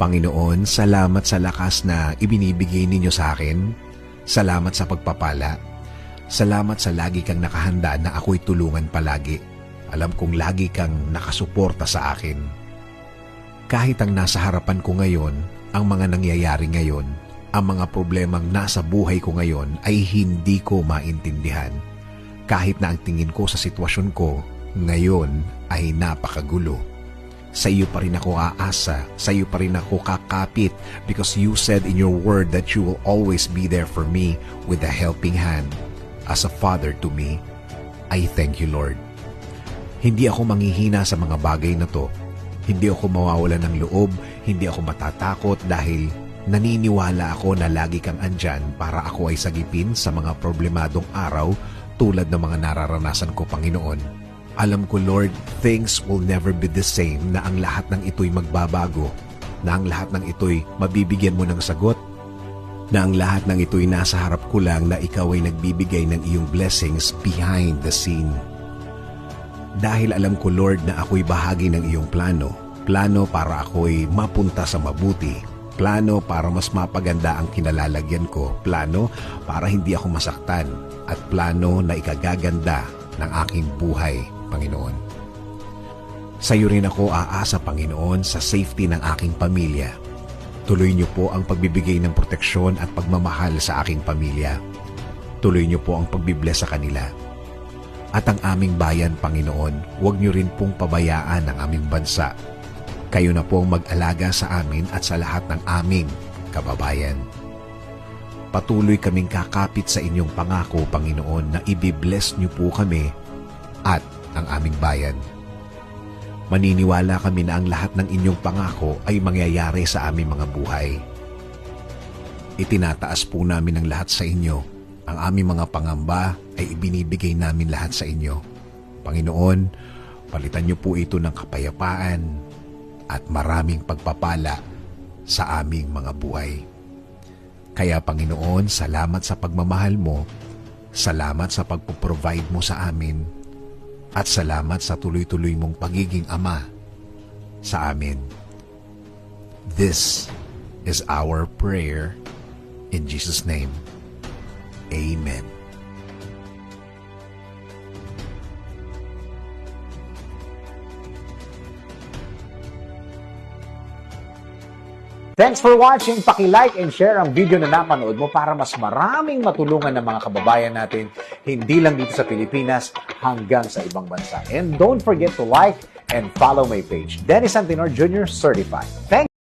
Panginoon, salamat sa lakas na ibinibigay ninyo sa akin. Salamat sa pagpapala. Salamat sa lagi kang nakahanda na ako'y tulungan palagi. Alam kong lagi kang nakasuporta sa akin. Kahit ang nasa harapan ko ngayon, ang mga nangyayari ngayon, ang mga problemang nasa buhay ko ngayon ay hindi ko maintindihan. Kahit na ang tingin ko sa sitwasyon ko ngayon ay napakagulo. Sa iyo pa rin ako aasa, sa iyo pa rin ako kakapit because you said in your word that you will always be there for me with a helping hand. As a father to me, I thank you, Lord. Hindi ako manghihina sa mga bagay na to. Hindi ako mawawalan ng loob, hindi ako matatakot dahil naniniwala ako na lagi kang andyan para ako ay sagipin sa mga problemadong araw tulad ng mga nararanasan ko, Panginoon. Alam ko, Lord, things will never be the same, na ang lahat ng ito'y magbabago, na ang lahat ng ito'y mabibigyan mo ng sagot, na ang lahat ng ito'y nasa harap ko lang na ikaw ay nagbibigay ng iyong blessings behind the scene. Dahil alam ko, Lord, na ako'y bahagi ng iyong plano para ako'y mapunta sa mabuti, plano para mas mapaganda ang kinalalagyan ko, plano para hindi ako masaktan, at plano na ikagaganda ng aking buhay, Panginoon. Sa iyo rin ako aasa, Panginoon, sa safety ng aking pamilya. Tuloy niyo po ang pagbibigay ng proteksyon at pagmamahal sa aking pamilya. Tuloy niyo po ang pagbibless sa kanila. At ang aming bayan, Panginoon, huwag niyo rin pong pabayaan ang aming bansa. Kayo na po ang mag-alaga sa amin at sa lahat ng aming kababayan. Patuloy kaming kakapit sa inyong pangako, Panginoon, na ibibless niyo po kami at ang aming bayan. Maniniwala kami na ang lahat ng inyong pangako ay mangyayari sa aming mga buhay. Itinataas po namin ang lahat sa inyo. Ang aming mga pangamba ay ibinibigay namin lahat sa inyo. Panginoon, palitan niyo po ito ng kapayapaan at maraming pagpapala sa aming mga buhay. Kaya, Panginoon, salamat sa pagmamahal mo, salamat sa pagpo-provide mo sa amin, at salamat sa tuloy-tuloy mong pagiging ama sa amin. This is our prayer in Jesus' name. Amen. Thanks for watching. Paki-like and share ang video na napanood mo para mas maraming matulungan ng mga kababayan natin, hindi lang dito sa Pilipinas, hanggang sa ibang bansa. And don't forget to like and follow my page, Dennis Antinor Jr. Certified. Thanks!